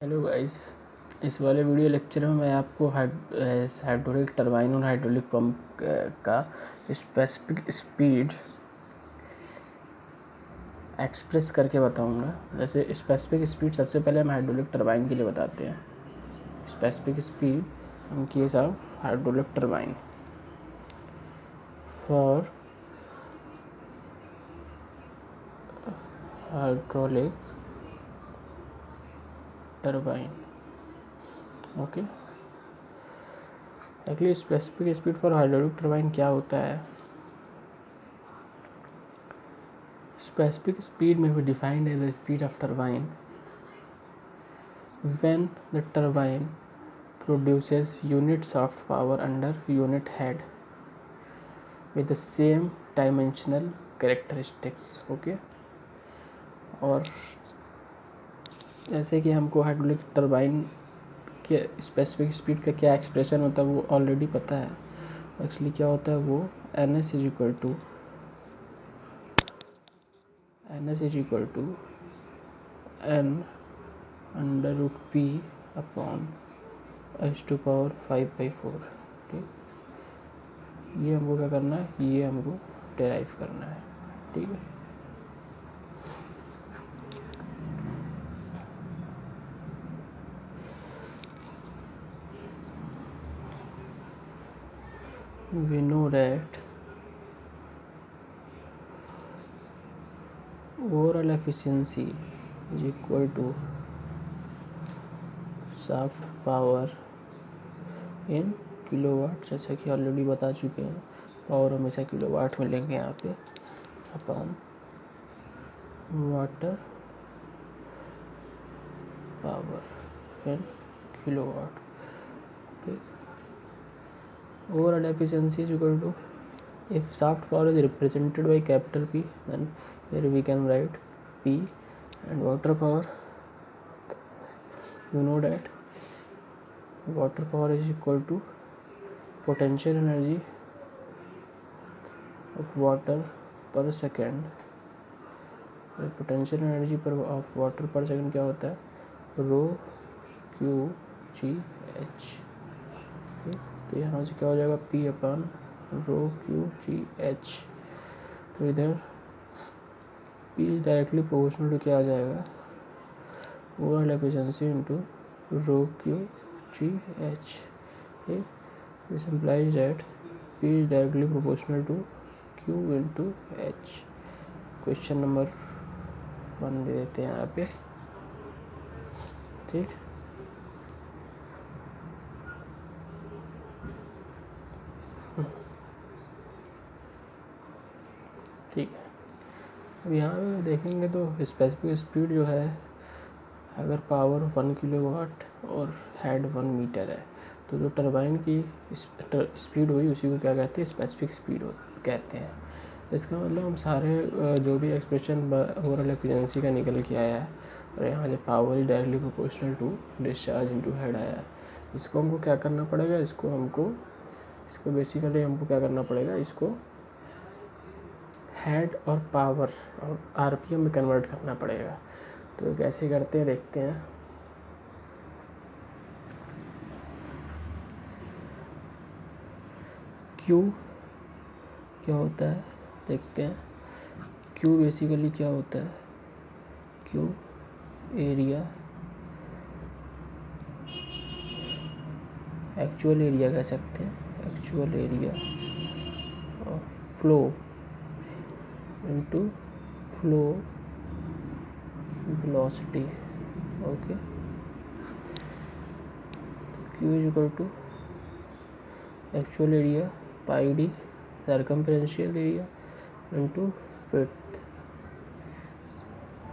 Hello guys, इस वाले video lecture में मैं आपको हाइड्रोलिक टरबाइन और हाइड्रोलिक पंप का स्पेसिफिक स्पीड एक्सप्रेस करके बताऊंगा। जैसे स्पेसिफिक स्पीड सबसे पहले हम हाइड्रोलिक टरबाइन के लिए बताते हैं। Specific speed in case of hydraulic turbine for hydraulic turbine. Okay, actually specific speed for hydraulic turbine क्या होता है? Specific speed may be defined as the speed of turbine when the turbine produces units of power under unit head with the same dimensional characteristics. Okay, और जैसे कि हमको hydraulic turbine के specific speed का क्या एक्सप्रेशन होता है वो ऑलरेडी पता है। एक्चुअली क्या होता है वो NS is equal to n under root P upon h⁴ ठीक, ये हमको क्या करना है, ये हमको डेराइव करना है। ठीक है, we know that overall efficiency is equal to shaft power in kilowatt, जैसा कि ऑलरेडी बता चुके हैं। पावर हमेशा किलोवाट में लेंगे यहाँ पे, upon water power in kilowatt. ठीक, overall efficiency is equal to, if shaft power is represented by capital P, then here we can write P, and water power, you know that water power is equal to potential energy of water per second। Potential energy पर of water पर second क्या होता है, ρQgh। तो यहाँ से क्या हो जाएगा, P अपॉन ρQgh। तो इधर P डायरेक्टली प्रोपोर्शनल टू क्या आ जाएगा, overall efficiency into ρQgh। This implies that P is directly proportional to Q into H। Question number 1 दे देते हैं यहाँ पे। ठीक, ठीक है। अब यहाँ पे देखेंगे तो स्पेसिफिक स्पीड जो है, अगर पावर 1 किलोवाट और हेड 1 मीटर है, तो जो टरबाइन की स्पीड हुई उसी को क्या कहते हैं, स्पेसिफिक स्पीड कहते हैं। इसका मतलब हम सारे जो भी एक्सप्रेशन ओवरऑल एफिशिएंसी का निकल के आया है, और यहाँ जो power is directly proportional to discharge into head आया है, इसको हमको क्या करना पड़ेगा, इसको बेसिकली हमको क्या करना पड़ेगा, इसको हेड और पावर और RPM में कन्वर्ट करना पड़ेगा। तो कैसे करते हैं देखते हैं। Q क्या होता है देखते हैं। Q बेसिकली क्या होता है, Q एरिया, एक्चुअल एरिया कह सकते हैं, actual area of flow into flow velocity. Okay, Q is equal to actual area pi D circumferential area into fifth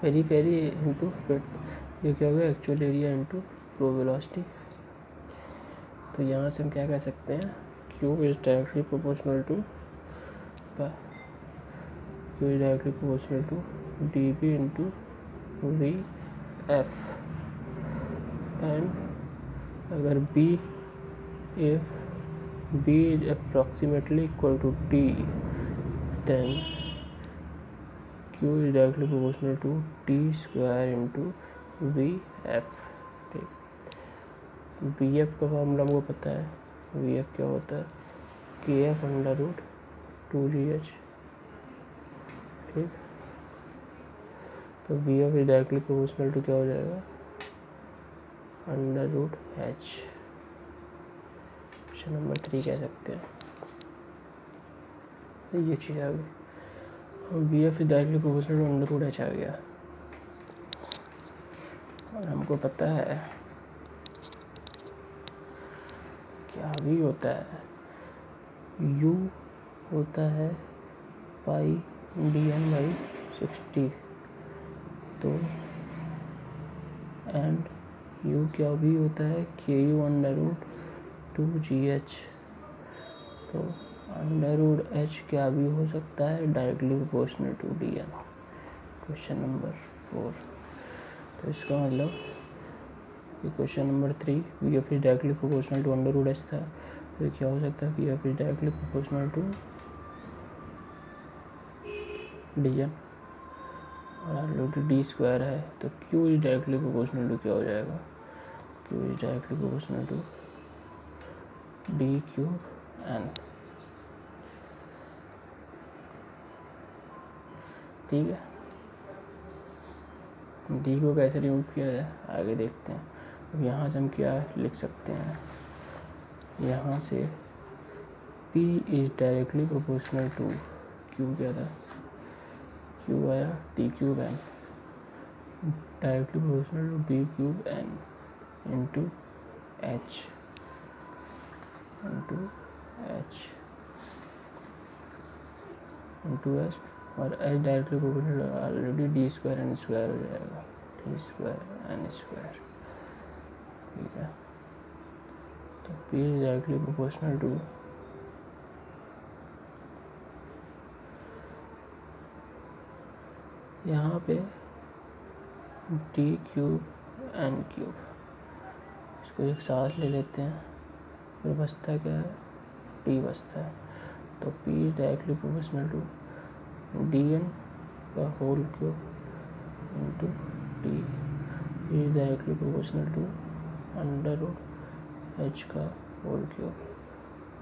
periphery into fifth. ये क्या होगा, actual area into flow velocity. तो यहाँ से हम क्या कह सकते हैं, Q is directly proportional to dB into VF। And अगर if B is approximately equal to T, then Q is directly proportional to T square into VF। ठीक। वी एफ का फॉर्मूला हमको पता है, वी एफ क्या होता है, के एफ अंडर रूट 2GH, ठीक। तो V F is directly proportional to क्या हो जाएगा, under root H. Question number 3 कह सकते हैं। तो ये चीज़ आ गई, V F is directly proportional to under root H आ गया। और हमको पता है क्या भी होता है, u होता है पाई dn/60, तो एंड u क्या भी होता है ku अंडर रूट 2GH, तो अंडर रूट h क्या भी हो सकता है, directly proportional to dn। Question number 4। तो इसका मतलब ये question number 3 V F is directly proportional to under root H था, तो ये क्या हो सकता है, V F is directly proportional to dn, और ऑलरेडी डी स्क्वायर है, तो Q is directly proportional to क्या हो जाएगा, Q is directly proportional to D cube N. ठीक है, डी को कैसे रिमूव किया जाए आगे देखते हैं। अब यहाँ से हम क्या लिख सकते हैं, यहाँ से P is directly proportional to Q, क्या था Q आया D cube N, directly proportional to D cube N into H और H directly proportional already D square N square हो जाएगा, डी स्क्वायर एन स्क्वायर। ठीक है, तो P is directly proportional to यहाँ पे डी क्यूब एन क्यूब, इसको एक साथ ले लेते हैं, फिर बचता क्या है, डी बचता है। तो P is directly proportional to D N का whole cube into D is directly proportional to under root H का होल क्यूब,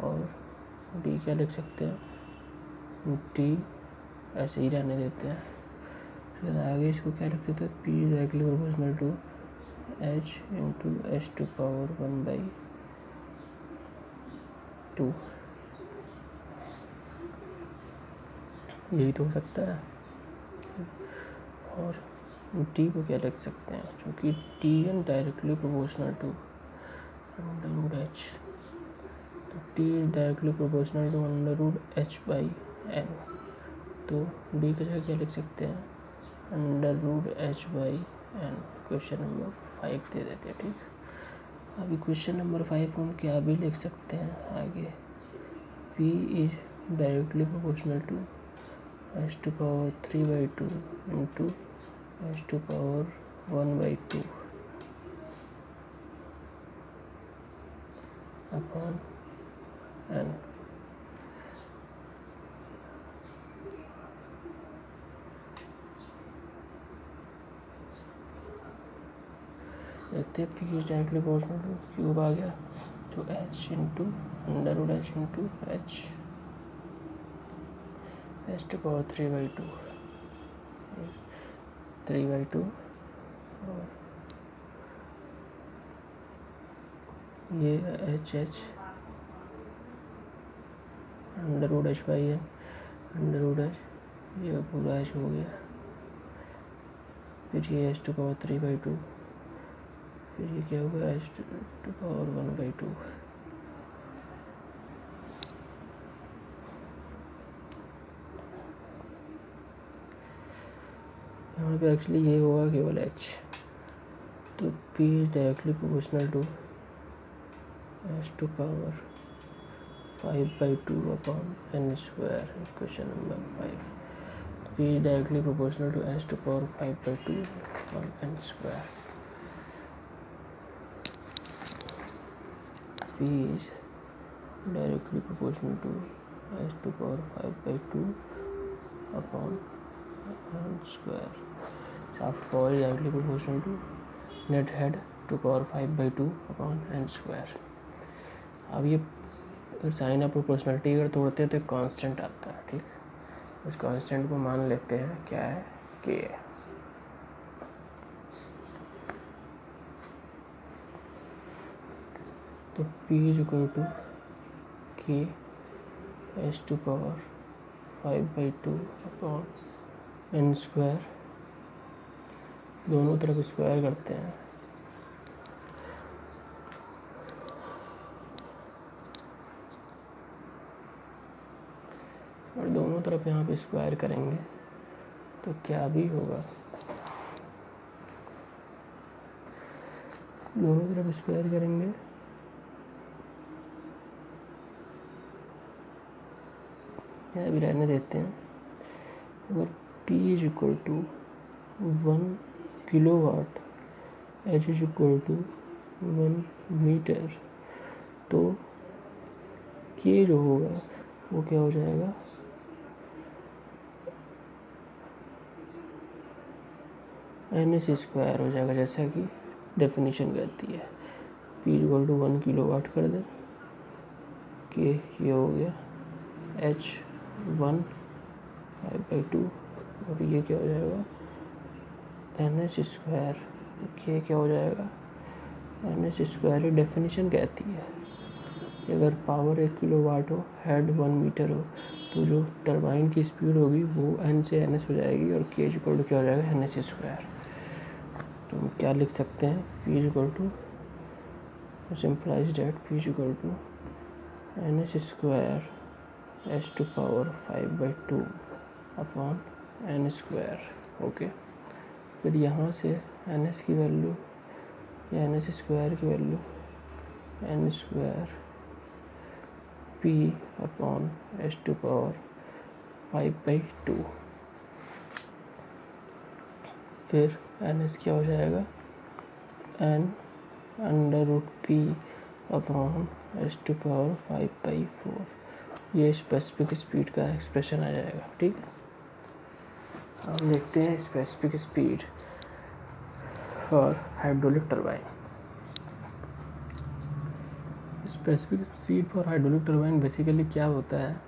और डी क्या लिख सकते हैं, डी ऐसे ही रहने देते हैं। फिर आगे इसको क्या लिख सकते हैं, P is directly proportional to H into H to power 1/2, यही तो हो सकता है। और डी को क्या लिख सकते हैं, चूँकि T N directly proportional to under root H, तो T is directly proportional to under root H by N, तो डी की जगह क्या लिख सकते हैं, under root H by N. Question number 5 दे देते हैं। ठीक, अभी क्वेश्चन नंबर 5 हम क्या भी लिख सकते हैं आगे, P is directly proportional to H to power 3/2 into H to power 1/2 upon N. देखते हैं, P is directly proportional to cube आ गया, तो H into under root H into H to power 3/2 और ये H under root H by N, under root H, ये पूरा H हो गया, फिर ये एच टू पावर 3/2, फिर ये क्या होगा, एच टू पावर 1/2। यहाँ पे एक्चुअली ये होगा केवल एच, तो P is directly proportional to H to power 5/2 upon N square. Question number 5, P is directly proportional to H to power 5/2 upon N square. P is directly proportional to h to power 5/2 upon n square. Shaft power is directly proportional to net head H⁴/2 अब ये sign of proportionality अगर तोड़ते हैं तो एक constant आता है, ठीक। उस कांस्टेंट को मान लेते हैं क्या है, k है। तो P = k H⁴/5/2 दोनों तरफ स्क्वायर करते हैं और दोनों तरफ यहाँ पे स्क्वायर करेंगे तो क्या भी होगा, दोनों तरफ स्क्वायर करेंगे यहाँ भी रहने देते हैं। अगर P = 1 किलोवाट, H = 1 मीटर, तो K जो होगा वो क्या हो जाएगा, NS² हो जाएगा, जैसा कि डेफिनेशन कहती है। P = 1 किलोवाट कर दें, K ये हो गया H⁴/5/2 और ये क्या हो जाएगा NS², K क्या हो जाएगा NS²। ये डेफिनेशन कहती है कि अगर पावर 1 किलोवाट हो, हेड 1 मीटर हो, तो जो टरबाइन की स्पीड होगी वो N से NS हो जाएगी और K = क्या हो जाएगा NS²। तो हम क्या लिख सकते हैं, P = implies that P = NS² H⁴/5/2 okay. फिर यहाँ से NS की वैल्यू या NS² की वैल्यू N² P/H⁴/5/2, फिर NS क्या हो जाएगा N√P/H⁴/5/4। ये स्पेसिफिक स्पीड का एक्सप्रेशन आ जाएगा, ठीक। हम देखते हैं specific speed for hydraulic turbine. Specific speed for hydraulic turbine basically क्या होता है